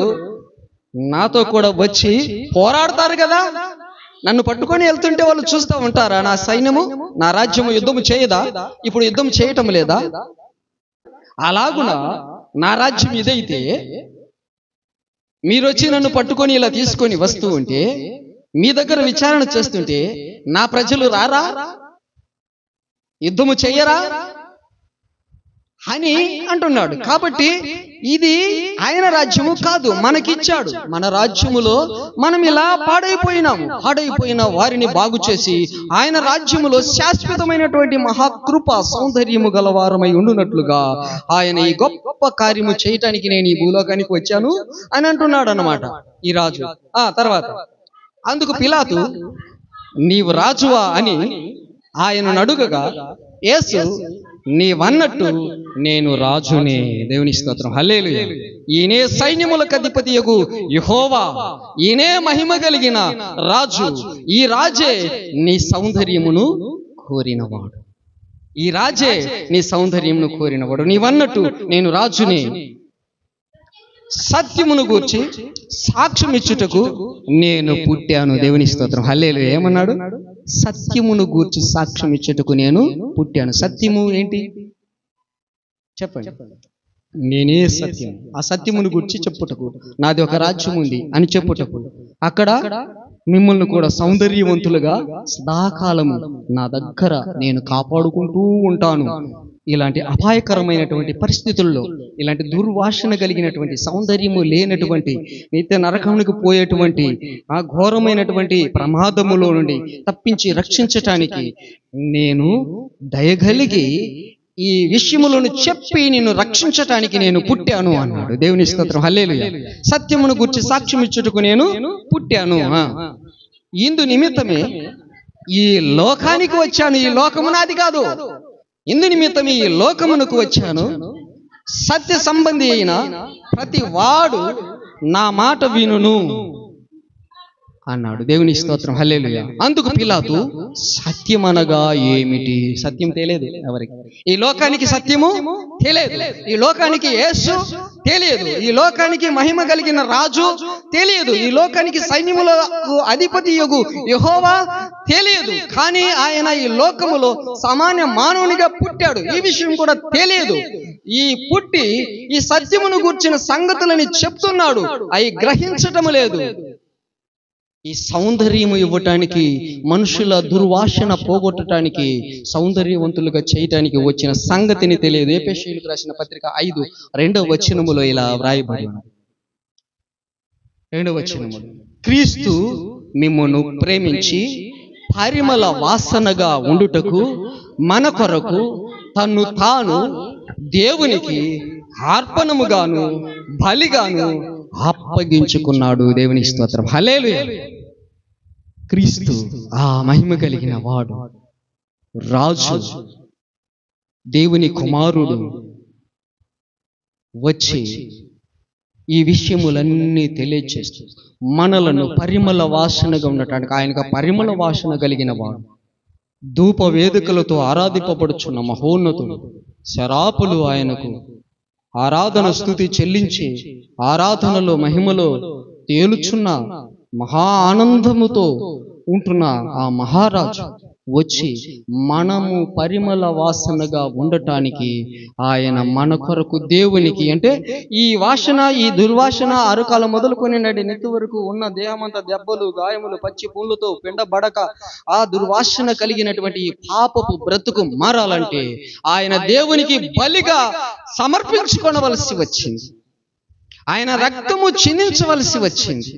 నాతో కూడా వచ్చి పోరాడతారు కదా. నన్ను పట్టుకొని వెళ్తుంటే వాళ్ళు చూస్తూ ఉంటారా? నా సైన్యము, నా రాజ్యము యుద్ధము చేయదా? ఇప్పుడు యుద్ధం చేయటం లేదా? అలాగున నా రాజ్యం ఇదైతే మీరు వచ్చి నన్ను పట్టుకొని ఇలా తీసుకొని వస్తూ ఉంటే, మీ దగ్గర విచారణ చేస్తుంటే నా ప్రజలు రారా? యుద్ధము చెయ్యరా అని అంటున్నాడు. కాబట్టి ఇది ఆయన రాజ్యము కాదు, మనకిచ్చాడు. మన రాజ్యములో మనం ఇలా పాడైపోయిన వారిని బాగు చేసి ఆయన రాజ్యములో శాశ్వతమైనటువంటి మహాకృప సౌందర్యము గలవారమై ఉండునట్లుగా ఆయన ఈ గొప్ప కార్యము చేయటానికి నేను ఈ భూలోకానికి వచ్చాను అని అంటున్నాడు అన్నమాట ఈ రాజు. తర్వాత అందుకు పిలాతు నీవు రాజువా అని ఆయన అడుగగా యేసు నీవన్నట్టు నేను రాజునే. దేవుని స్తోత్రం, హల్లెలూయా. ఈయనే సైన్యములకు అధిపతియగు యెహోవా, ఈయనే మహిమ కలిగిన రాజు. ఈ రాజే నీ సౌందర్యమును కోరినవాడు. ఈ రాజే నీ సౌందర్యమును కోరినవాడు. నీవన్నట్టు నేను రాజునే. సత్యమును గూర్చి సాక్ష్యం ఇచ్చుటకు నేను పుట్టాను. దేవుని స్తోత్రం, హల్లెలూయా. ఏమన్నాడు? సత్యమును గూర్చి సాక్ష్యం ఇచ్చుటకు నేను పుట్టాను. సత్యము ఏంటి చెప్పండి? నేనే సత్యం. ఆ సత్యమును గూర్చి చెప్పుటకు, నాది ఒక రాజ్యం ఉంది అని చెప్పుటకు, అక్కడ మిమ్మల్ని కూడా సౌందర్యవంతులుగా సదాకాలము నా దగ్గర నేను కాపాడుకుంటూ ఉంటాను. ఇలాంటి అపాయకరమైనటువంటి పరిస్థితుల్లో, ఇలాంటి దుర్వాసన కలిగినటువంటి, సౌందర్యము లేనటువంటి, నిత్య నరకానికి పోయేటువంటి ఆ ఘోరమైనటువంటి ప్రమాదములో నుండి తప్పించి రక్షించటానికి నేను దయగలిగి ఈ విషయములను చెప్పి నిన్ను రక్షించటానికి నేను పుట్టాను అన్నాడు. దేవుని స్తోత్రం, హల్లెలూయా. సత్యమును గురించి సాక్ష్యం ఇచ్చుటకు నేను పుట్టాను. ఇందు నిమిత్తమే ఈ లోకానికి వచ్చాను. ఈ లోకము నాది కాదు. ఇందు నిమిత్తమే ఈ లోకమునకు వచ్చాను. సత్య సంబంధి అయిన ప్రతి వాడు నా మాట వినును అన్నాడు. దేవుని స్తోత్రం, హల్లెలూయా. అందుకు పిలాతు సత్యం అనగా ఏమిటి? సత్యం తెలియదు ఎవరికి. ఈ లోకానికి సత్యము తెలియదు. ఈ లోకానికి యేసు తెలియదు. ఈ లోకానికి మహిమ కలిగిన రాజు తెలియదు. ఈ లోకానికి సైన్యములకు అధిపతి యొగు యెహోవా తెలియదు. కానీ ఆయన ఈ లోకములో సామాన్య మానవునిగా పుట్టాడు. ఈ విషయం కూడా తెలియదు. ఈ పుట్టి ఈ సత్యమును గూర్చిన సంగతులని చెప్తున్నాడు. అవి గ్రహించటం లేదు. ఈ సౌందర్యము ఇవ్వటానికి, మనుషుల దుర్వాసన పోగొట్టడానికి, సౌందర్యవంతులుగా చేయటానికి వచ్చిన సంగతిని తెలియదు. ఎఫెసీయులకు రాసిన పత్రిక 5:2 ఇలా వ్రాయబడి ఉంది. 2 క్రీస్తు మిమ్మును ప్రేమించి పరిమళ వాసనగా ఉండుటకు మన కొరకు తన్ను తాను దేవునికి అర్పణముగాను బలిగాను అప్పగించుకున్నాడు. దేవుని స్తోత్రం, హల్లెలూయా. క్రీస్తు ఆ మహిమ కలిగిన వాడు, రాజు, దేవుని కుమారుడు వచ్చి ఈ విషయములన్నీ తెలియచేస్తూ మనలను పరిమళ వాసనగా ఉండటానికి, ఆయనకు పరిమళ వాసన కలిగిన వాడు, ధూప వేదికలతో ఆరాధింపబడుచున్న మహోన్నతుడు, శరాపులు ఆయనకు ఆరాధన స్తుతి చెల్లించి ఆరాధనలో మహిమలో తేలుచున్న మహా ఆనందముతో ఉంటున్న ఆ మహారాజు వచ్చి మనము పరిమళ వాసనగా ఉండటానికి ఆయన మన కొరకు దేవునికి, అంటే ఈ వాసన, ఈ దుర్వాసన అరుకాల మొదలుకొని నడి నెత్తి వరకు ఉన్న దేహమంతా దెబ్బలు, గాయములు, పచ్చి పూలతో పిండబడక ఆ దుర్వాసన కలిగినటువంటి ఈ పాపపు బ్రతుకు మారాలంటే ఆయన దేవునికి బలిగా సమర్పించుకోవలసి వచ్చింది. ఆయన రక్తము చిందించవలసి వచ్చింది.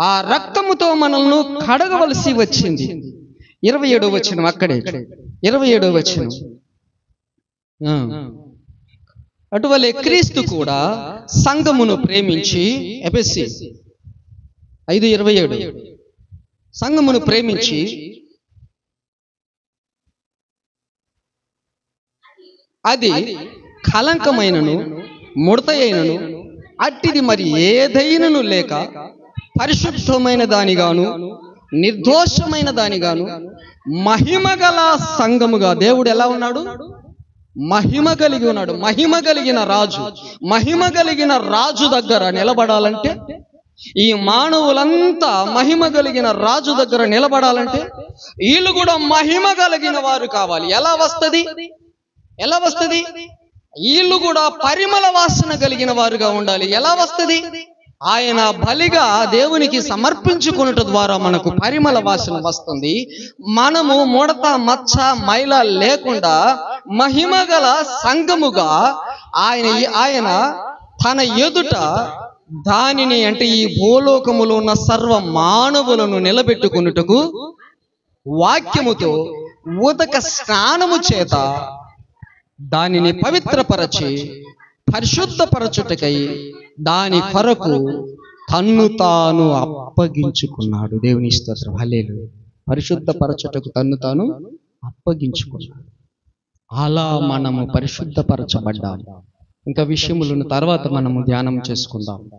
ఆ రక్తముతో మనల్ని కడగవలసి వచ్చింది. 27వ వచనం, అక్కడే 27వ వచనం. అటువలే క్రీస్తు కూడా సంఘమును ప్రేమించి, ఎఫెసీ 5:27, సంఘమును ప్రేమించి అది కలంకమైనను ముడతయైనను అట్టిది మరి ఏదైనను లేక పరిశుద్ధమైన దానిగాను నిర్దోషమైన దానిగాను మహిమగల సంఘముగా. దేవుడు ఎలా ఉన్నాడు? మహిమ కలిగి ఉన్నాడు. మహిమ కలిగిన రాజు. మహిమ కలిగిన రాజు దగ్గర నిలబడాలంటే ఈ మానవులంతా మహిమ కలిగిన రాజు దగ్గర నిలబడాలంటే వీళ్ళు కూడా మహిమ కలిగిన వారు కావాలి. ఎలా వస్తది? వీళ్ళు కూడా పరిమళ వాసన కలిగిన వారుగా ఉండాలి. ఎలా వస్తది? ఆయన బలిగా దేవునికి సమర్పించుకున్నట ద్వారా మనకు పరిమళ వాసన వస్తుంది. మనము ముడత మచ్చ మైల లేకుండా మహిమగల సంఘముగా ఆయన తన ఎదుట దానిని అంటే ఈ భూలోకములో ఉన్న సర్వ మానవులను నిలబెట్టుకున్నట్టుకు వాక్యముతో ఉదక స్నానము చేత దానిని పవిత్రపరచి పరిశుద్ధపరచుటకై దాని కొరకు తన్ను తాను అప్పగించుకున్నాడు. దేవుని స్తోత్రం. హల్లెలూయా. పరిశుద్ధపరచుటకు తన్ను తాను అప్పగించుకున్నాడు. అలా మనము పరిశుద్ధపరచబడ్డాము. ఇంకా విషయములను తర్వాత మనము ధ్యానం చేసుకుందాం.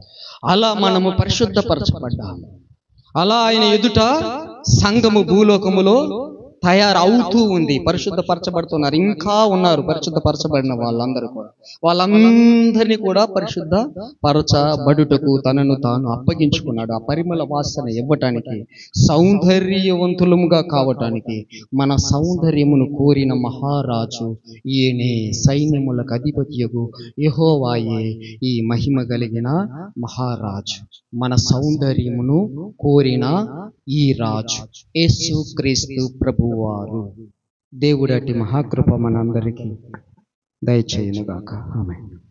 అలా మనము పరిశుద్ధపరచబడ్డాము. అలా ఆయన ఎదుట సంఘము భూలోకములో తయారవుతూ ఉంది. పరిశుద్ధపరచబడుతున్నారు. ఇంకా ఉన్నారు పరిశుద్ధపరచబడిన వాళ్ళందరూ కూడా. వాళ్ళందరినీ కూడా పరిశుద్ధపరచబడుటకు తనను తాను అప్పగించుకున్నాడు. ఆ పరిమళ వాసన ఇవ్వటానికి, సౌందర్యవంతులముగా కావటానికి మన సౌందర్యమును కోరిన మహారాజు ఈయనే, సైన్యములకు అధిపతియగు యెహోవాయే ఈ మహిమ కలిగిన మహారాజు. మన సౌందర్యమును కోరిన ఈ రాజు యేసుక్రీస్తు ప్రభువారు. దేవుడటి మహాకృప మనందరికీ దయచేయునుగాక. ఆమేన్.